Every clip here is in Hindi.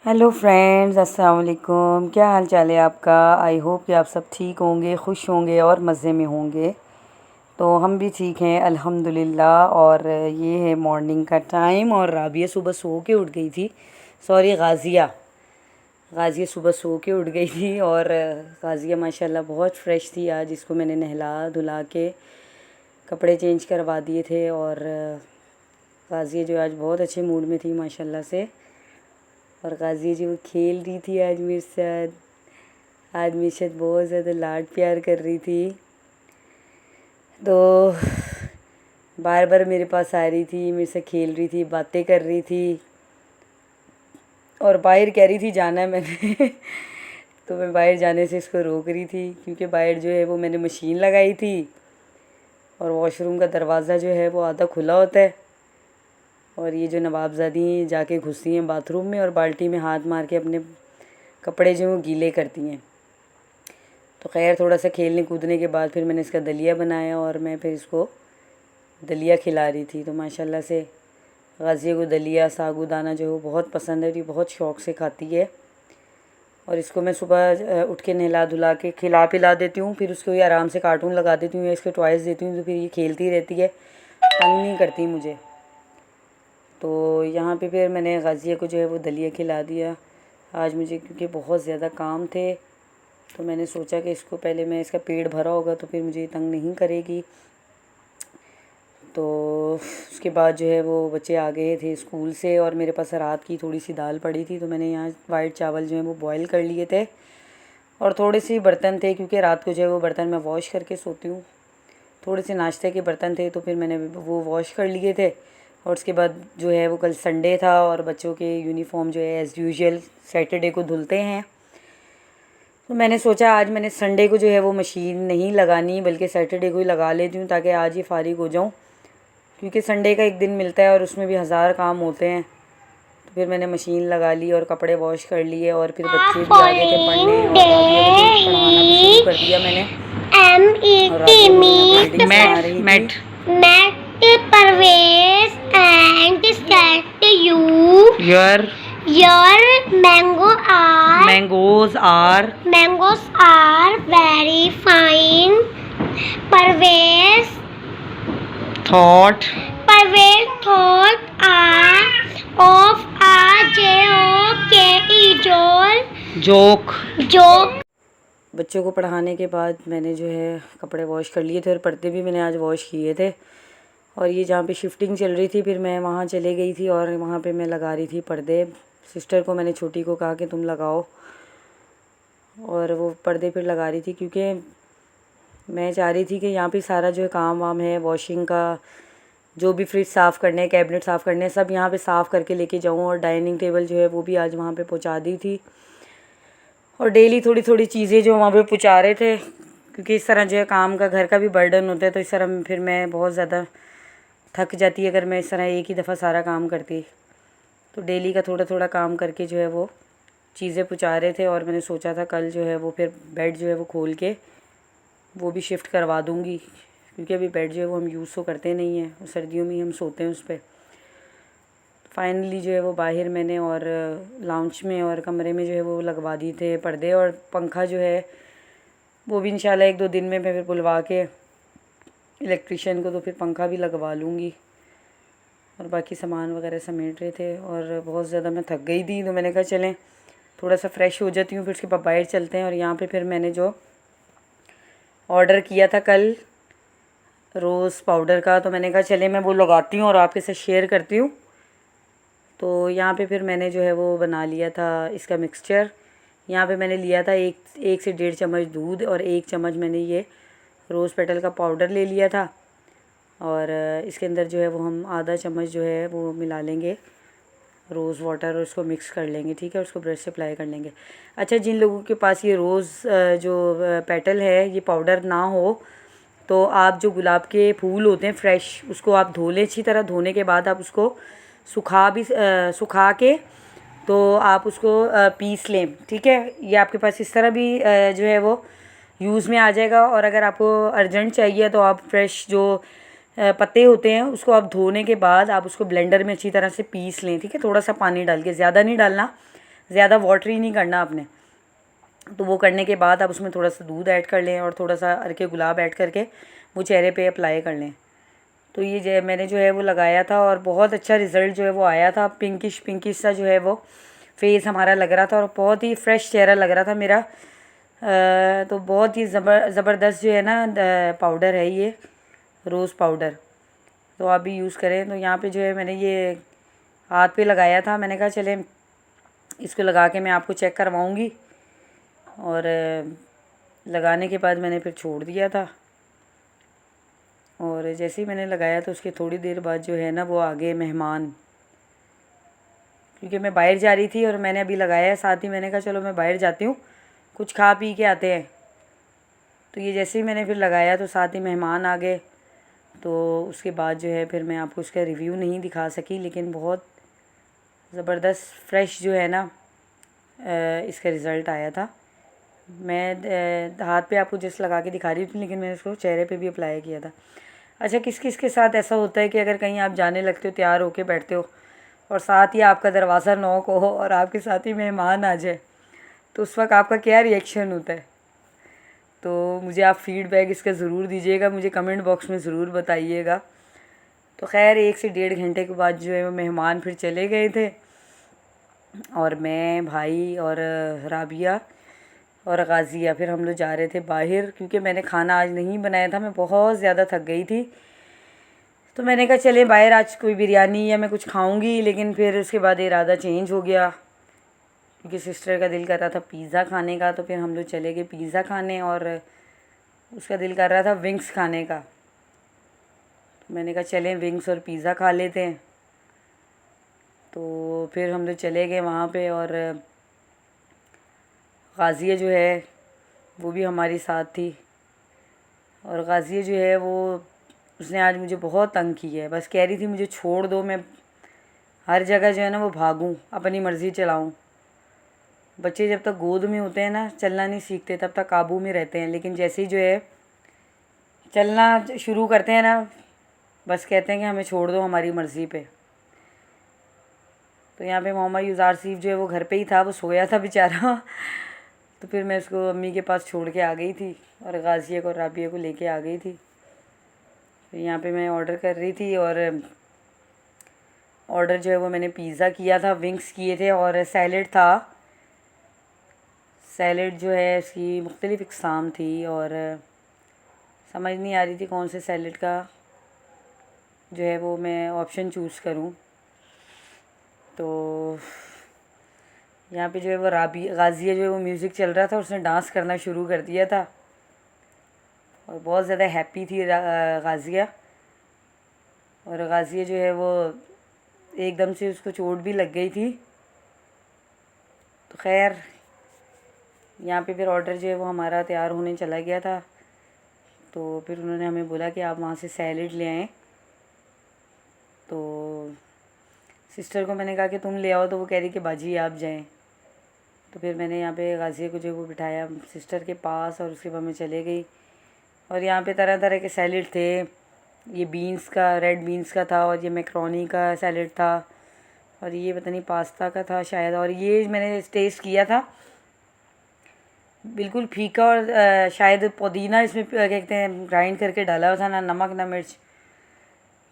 हेलो फ्रेंड्स, अस्सलाम वालेकुम। क्या हाल चाल है आपका? आई होप कि आप सब ठीक होंगे, खुश होंगे और मज़े में होंगे। तो हम भी ठीक हैं अल्हम्दुलिल्लाह। और ये है मॉर्निंग का टाइम और राबिया सुबह सो के उठ गई थी। सॉरी, गाज़िया गाज़िया सुबह सो के उठ गई थी। और गाज़िया माशाल्लाह बहुत फ़्रेश थी आज। इसको मैंने नहला धुला के कपड़े चेंज करवा दिए थे। और गाज़िया जो आज बहुत अच्छे मूड में थी माशाल्लाह से। और गाज़िया जो खेल रही थी आज मेरे साथ, आज मेरे साथ बहुत ज़्यादा लाड प्यार कर रही थी। तो बार बार मेरे पास आ रही थी, मेरे से खेल रही थी, बातें कर रही थी। और बाहर कह रही थी जाना है मैंने तो मैं बाहर जाने से इसको रोक रही थी, क्योंकि बाहर जो है वो मैंने मशीन लगाई थी और वॉशरूम का दरवाज़ा जो है वो आधा खुला होता है। और ये जो नवाबज़ादी जाके घुसती हैं बाथरूम में और बाल्टी में हाथ मार के अपने कपड़े जो हैं वो गीले करती हैं। तो खैर थोड़ा सा खेलने कूदने के बाद फिर मैंने इसका दलिया बनाया और मैं फिर इसको दलिया खिला रही थी। तो माशाल्लाह से गाज़िया को दलिया सागूदाना जो है वो बहुत पसंद है, ये बहुत शौक़ से खाती है। और इसको मैं सुबह उठ के नहला धुला के खिला पिला देती हूँ, फिर उसको ये आराम से कार्टून लगा देती हूँ या इसके टॉयज़ देती हूँ, तो फिर ये खेलती रहती है, तंग नहीं करती मुझे। तो यहाँ पे फिर मैंने गाज़िया को जो है वो दलिया खिला दिया। आज मुझे क्योंकि बहुत ज़्यादा काम थे तो मैंने सोचा कि इसको पहले मैं इसका पेट भरा होगा तो फिर मुझे तंग नहीं करेगी। तो उसके बाद जो है वो बच्चे आ गए थे स्कूल से और मेरे पास रात की थोड़ी सी दाल पड़ी थी, तो मैंने यहाँ वाइट चावल जो है वो बॉयल कर लिए थे। और थोड़े से बर्तन थे क्योंकि रात को जो है वो बर्तन मैं वॉश करके सोती हूँ। थोड़े से नाश्ते के बर्तन थे तो फिर मैंने वो वॉश कर लिए थे। और उसके बाद जो है वो कल संडे था और बच्चों के यूनिफॉर्म जो है एज़ यूजुअल सैटरडे को धुलते हैं। तो मैंने सोचा आज मैंने संडे को जो है वो मशीन नहीं लगानी बल्कि सैटरडे को ही लगा लेती हूँ, ताकि आज ही फ़ारिग हो जाऊँ, क्योंकि संडे का एक दिन मिलता है और उसमें भी हज़ार काम होते हैं। तो फिर मैंने मशीन लगा ली और कपड़े वॉश कर लिए और फिर बच्चे भी आ गए थे पढ़ने और राबिया को फिर पढ़ाना भी शुरू कर दिया मैंने। और राबिया मेरी यहाँ पे रीडिंग सुना रही थी। Pervez and that your mangoes are very fine. Pervez thought thought of a joke. joke. बच्चों को पढ़ाने के बाद मैंने जो है कपड़े वॉश कर लिए थे और पर्दे भी मैंने आज वॉश किए थे। और ये जहाँ पे शिफ्टिंग चल रही थी फिर मैं वहाँ चले गई थी और वहाँ पे मैं लगा रही थी पर्दे। सिस्टर को मैंने छोटी को कहा कि तुम लगाओ, और वो पर्दे फिर लगा रही थी, क्योंकि मैं चाह रही थी कि यहाँ पे सारा जो है काम वाम है वॉशिंग का, जो भी फ्रिज साफ़ करने, कैबिनेट साफ़ करने, सब यहाँ पे साफ़ करके लेके जाऊँ। और डाइनिंग टेबल जो है वो भी आज वहाँ पे पहुँचा दी थी। और डेली थोड़ी थोड़ी चीज़ें जो वहाँ पे पहुँचा रहे थे, क्योंकि इस तरह जो है काम का घर का भी बर्डन होता है, तो इस तरह फिर मैं बहुत ज़्यादा थक जाती अगर मैं इस तरह एक ही दफ़ा सारा काम करती। तो डेली का थोड़ा थोड़ा काम करके जो है वो चीज़ें पहुँचा रहे थे। और मैंने सोचा था कल जो है वो फिर बेड जो है वो खोल के वो भी शिफ्ट करवा दूँगी, क्योंकि अभी बेड जो है वो हम यूज़ तो करते नहीं हैं, सर्दियों में ही हम सोते हैं उस पर। फाइनली जो है वो बाहर मैंने और लाउंज में और कमरे में जो है वो लगवा दिए थे पर्दे। और पंखा जो है वो भी इंशाल्लाह एक दो दिन में मैं फिर बुलवा के इलेक्ट्रिशियन को तो फिर पंखा भी लगवा लूँगी। और बाकी सामान वगैरह समेट रहे थे और बहुत ज़्यादा मैं थक गई थी, तो मैंने कहा चलें थोड़ा सा फ़्रेश हो जाती हूँ, फिर उसके बाद बाहर चलते हैं। और यहाँ पे फिर मैंने जो ऑर्डर किया था कल रोज़ पाउडर का, तो मैंने कहा चले मैं वो लगाती हूँ और आपके साथ शेयर करती हूँ। तो यहाँ पे फिर मैंने जो है वो बना लिया था इसका मिक्सचर। यहाँ पे मैंने लिया था एक से 1.5 चम्मच दूध और 1 चम्मच मैंने ये रोज़ पेटल का पाउडर ले लिया था। और इसके अंदर जो है वो हम आधा चम्मच जो है वो मिला लेंगे रोज़ वाटर और उसको मिक्स कर लेंगे, ठीक है। उसको ब्रश से अप्लाई कर लेंगे। अच्छा, जिन लोगों के पास ये रोज़ जो पेटल है ये पाउडर ना हो, तो आप जो गुलाब के फूल होते हैं फ्रेश, उसको आप धो लें अच्छी तरह। धोने के बाद आप उसको सुखा के तो आप उसको पीस लें, ठीक है। ये आपके पास इस तरह भी जो है वो यूज़ में आ जाएगा। और अगर आपको अर्जेंट चाहिए तो आप फ्रेश जो पत्ते होते हैं उसको आप धोने के बाद आप उसको ब्लेंडर में अच्छी तरह से पीस लें, ठीक है। थोड़ा सा पानी डाल के, ज़्यादा नहीं डालना, ज़्यादा वाटरी नहीं करना आपने। तो वो करने के बाद आप उसमें थोड़ा सा दूध ऐड कर लें और थोड़ा सा अर्के गुलाब ऐड करके वो चेहरे पे अप्लाई कर लें। तो ये जो मैंने जो है वो लगाया था और बहुत अच्छा रिज़ल्ट जो है वो आया था। पिंकिश पिंकिश सा जो है वो फेस हमारा लग रहा था और बहुत ही फ्रेश चेहरा लग रहा था मेरा। तो बहुत ही ज़बरदस्त जो है ना पाउडर है ये, रोज़ पाउडर। तो आप भी यूज़ करें। तो यहाँ पे जो है मैंने ये हाथ पे लगाया था। मैंने कहा चले इसको लगा के मैं आपको चेक करवाऊँगी। और लगाने के बाद मैंने फिर छोड़ दिया था। और जैसे ही मैंने लगाया तो उसके थोड़ी देर बाद जो है ना वो आ गए मेहमान, क्योंकि मैं बाहर जा रही थी और मैंने अभी लगाया है। साथ ही मैंने कहा चलो मैं बाहर जाती हूँ, कुछ खा पी के आते हैं। तो ये जैसे ही मैंने फिर लगाया तो साथ ही मेहमान आ गए। तो उसके बाद जो है फिर मैं आपको उसका रिव्यू नहीं दिखा सकी, लेकिन बहुत ज़बरदस्त फ्रेश जो है ना इसका रिज़ल्ट आया था। मैं हाथ पे आपको जस्ट लगा के दिखा रही थी, लेकिन मैंने इसको चेहरे पे भी अप्लाई किया था। अच्छा, किस किस के साथ ऐसा होता है कि अगर कहीं आप जाने लगते हो, तैयार होके बैठते हो और साथ ही आपका दरवाज़ा नॉक हो और आपके साथ ही मेहमान आ जाए, तो उस वक्त आपका क्या रिएक्शन होता है? तो मुझे आप फ़ीडबैक इसका ज़रूर दीजिएगा, मुझे कमेंट बॉक्स में ज़रूर बताइएगा। तो खैर 1 से 1.5 घंटे के बाद जो है वो मेहमान फिर चले गए थे और मैं, भाई और राबिया और गाज़िया फिर हम लोग जा रहे थे बाहर, क्योंकि मैंने खाना आज नहीं बनाया था। मैं बहुत ज़्यादा थक गई थी। तो मैंने कहा चले बाहर, आज कोई बिरयानी या मैं कुछ खाऊंगी। लेकिन फिर उसके बाद इरादा चेंज हो गया, क्योंकि सिस्टर का दिल कर रहा था पिज़्ज़ा खाने का। तो फिर हम लोग चले गए पिज़्ज़ा खाने और उसका दिल कर रहा था विंग्स खाने का। तो मैंने कहा चलें विंग्स और पिज़्ज़ा खा लेते हैं। तो फिर हम लोग चले गए वहाँ पे और गाज़िया जो है वो भी हमारी साथ थी। और गाज़िया जो है वो उसने आज मुझे बहुत तंग किया है। बस कह रही थी मुझे छोड़ दो, मैं हर जगह जो है ना वो भागूं, अपनी मर्ज़ी चलाऊं। बच्चे जब तक गोद में होते हैं ना, चलना नहीं सीखते, तब तक काबू में रहते हैं। लेकिन जैसे ही जो है चलना शुरू करते हैं ना, बस कहते हैं कि हमें छोड़ दो हमारी मर्ज़ी पे। तो यहाँ पे मोहम्मद युज़ारसीफ जो है वो घर पे ही था, वो सोया था बेचारा। तो फिर मैं उसको अम्मी के पास छोड़ के आ गई थी और गाज़िया को और राबिया को लेके आ गई थी। तो यहाँ पे मैं ऑर्डर कर रही थी और ऑर्डर जो है वो मैंने पिज़्ज़ा किया था, विंग्स किए थे और सैलेड था। सैलेड जो है उसकी मुख्तलिफ़ इक़साम थी और समझ नहीं आ रही थी कौन से सैलेड का जो है वो मैं ऑप्शन चूज़ करूं। तो यहाँ पे जो है वो गाज़िया जो है वो म्यूज़िक चल रहा था, उसने डांस करना शुरू कर दिया था और बहुत ज़्यादा हैप्पी थी गाज़िया। और गाज़िया जो है वो एकदम से उसको चोट भी लग गई थी। तो खैर यहाँ पे फिर ऑर्डर जो है वो हमारा तैयार होने चला गया था। तो फिर उन्होंने हमें बोला कि आप वहाँ से सैलेड ले आएँ। तो सिस्टर को मैंने कहा कि तुम ले आओ, तो वो कह रही कि बाजी आप जाएं। तो फिर मैंने यहाँ पे गाज़िया को जो वो बिठाया सिस्टर के पास और उसके बाद मैं चले गई। और यहाँ पे तरह तरह के सैलेड थे। ये बीन्स का, रेड बीन्स का था और ये मैक्रोनी का सैलेड था और ये पता नहीं पास्ता का था शायद। और ये मैंने टेस्ट किया था, बिल्कुल फीका और शायद पुदीना इसमें क्या कहते हैं ग्राइंड करके डाला हुआ था, ना नमक ना मिर्च।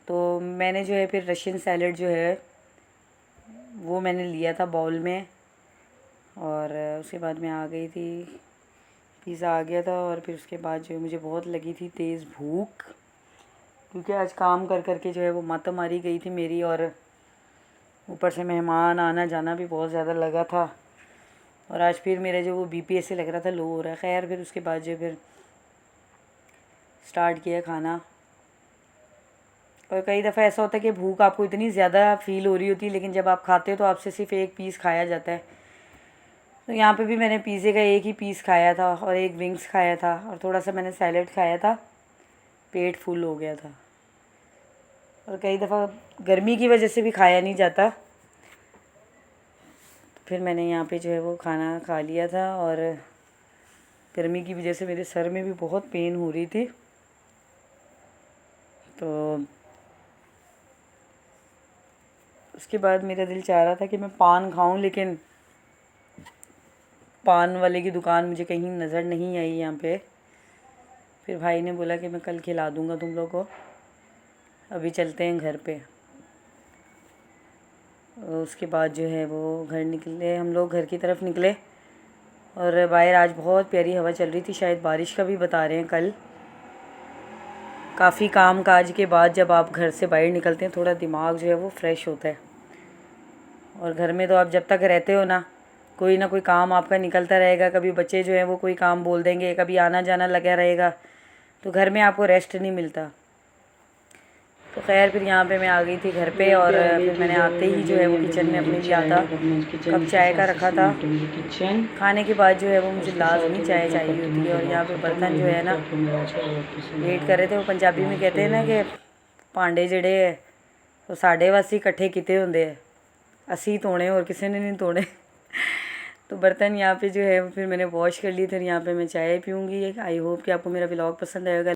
तो मैंने जो है फिर रशियन सैलेड जो है वो मैंने लिया था बाउल में। और उसके बाद मैं आ गई थी, पिज़्ज़ा आ गया था। और फिर उसके बाद जो है मुझे बहुत लगी थी तेज़ भूख, क्योंकि आज काम कर कर के जो है वो मत मारी गई थी मेरी। और ऊपर से मेहमान आना जाना भी बहुत ज़्यादा लगा था। और आज फिर मेरा जो वो बीपी ऐसे लग रहा था लो हो रहा है। खैर फिर उसके बाद जो फिर स्टार्ट किया खाना। और कई दफ़ा ऐसा होता है कि भूख आपको इतनी ज़्यादा फ़ील हो रही होती है, लेकिन जब आप खाते हो तो आपसे सिर्फ एक पीस खाया जाता है। तो यहाँ पे भी मैंने पिज़्ज़े का एक ही पीस खाया था और एक विंग्स खाया था और थोड़ा सा मैंने सैलेड खाया था। पेट फुल हो गया था। और कई दफ़ा गर्मी की वजह से भी खाया नहीं जाता। फिर मैंने यहाँ पे जो है वो खाना खा लिया था और गर्मी की वजह से मेरे सर में भी बहुत पेन हो रही थी। तो उसके बाद मेरा दिल चाह रहा था कि मैं पान खाऊं, लेकिन पान वाले की दुकान मुझे कहीं नज़र नहीं आई यहाँ पे। फिर भाई ने बोला कि मैं कल खिला दूँगा तुम लोग को। अभी चलते हैं घर पे। उसके बाद जो है वो घर निकले, हम लोग घर की तरफ निकले और बाहर आज बहुत प्यारी हवा चल रही थी, शायद बारिश का भी बता रहे हैं कल। काफ़ी काम काज के बाद जब आप घर से बाहर निकलते हैं थोड़ा दिमाग जो है वो फ्रेश होता है। और घर में तो आप जब तक रहते हो ना कोई काम आपका निकलता रहेगा। कभी बच्चे जो हैं वो कोई काम बोल देंगे, कभी आना जाना लगा रहेगा, तो घर में आपको रेस्ट नहीं मिलता। तो खैर फिर यहाँ पे मैं आ गई थी घर पे और फिर मैंने आते ही जो है वो किचन में अपने लिए आता कप चाय का रखा था। खाने के बाद जो है वो मुझे लाजमी चाय चाहिए होती है। और यहाँ पे बर्तन जो है ना वेट कर रहे थे। वो पंजाबी में कहते हैं ना कि भांडे जड़े है वो साढ़े वासी इकट्ठे किते होंगे, असी तोड़े और किसी ने नहीं तोड़े। तो बर्तन यहाँ पे जो है फिर मैंने वॉश कर लिए थे। यहाँ पे मैं चाय पीऊँगी। आई होप कि आपको मेरा व्लॉग पसंद आएगा।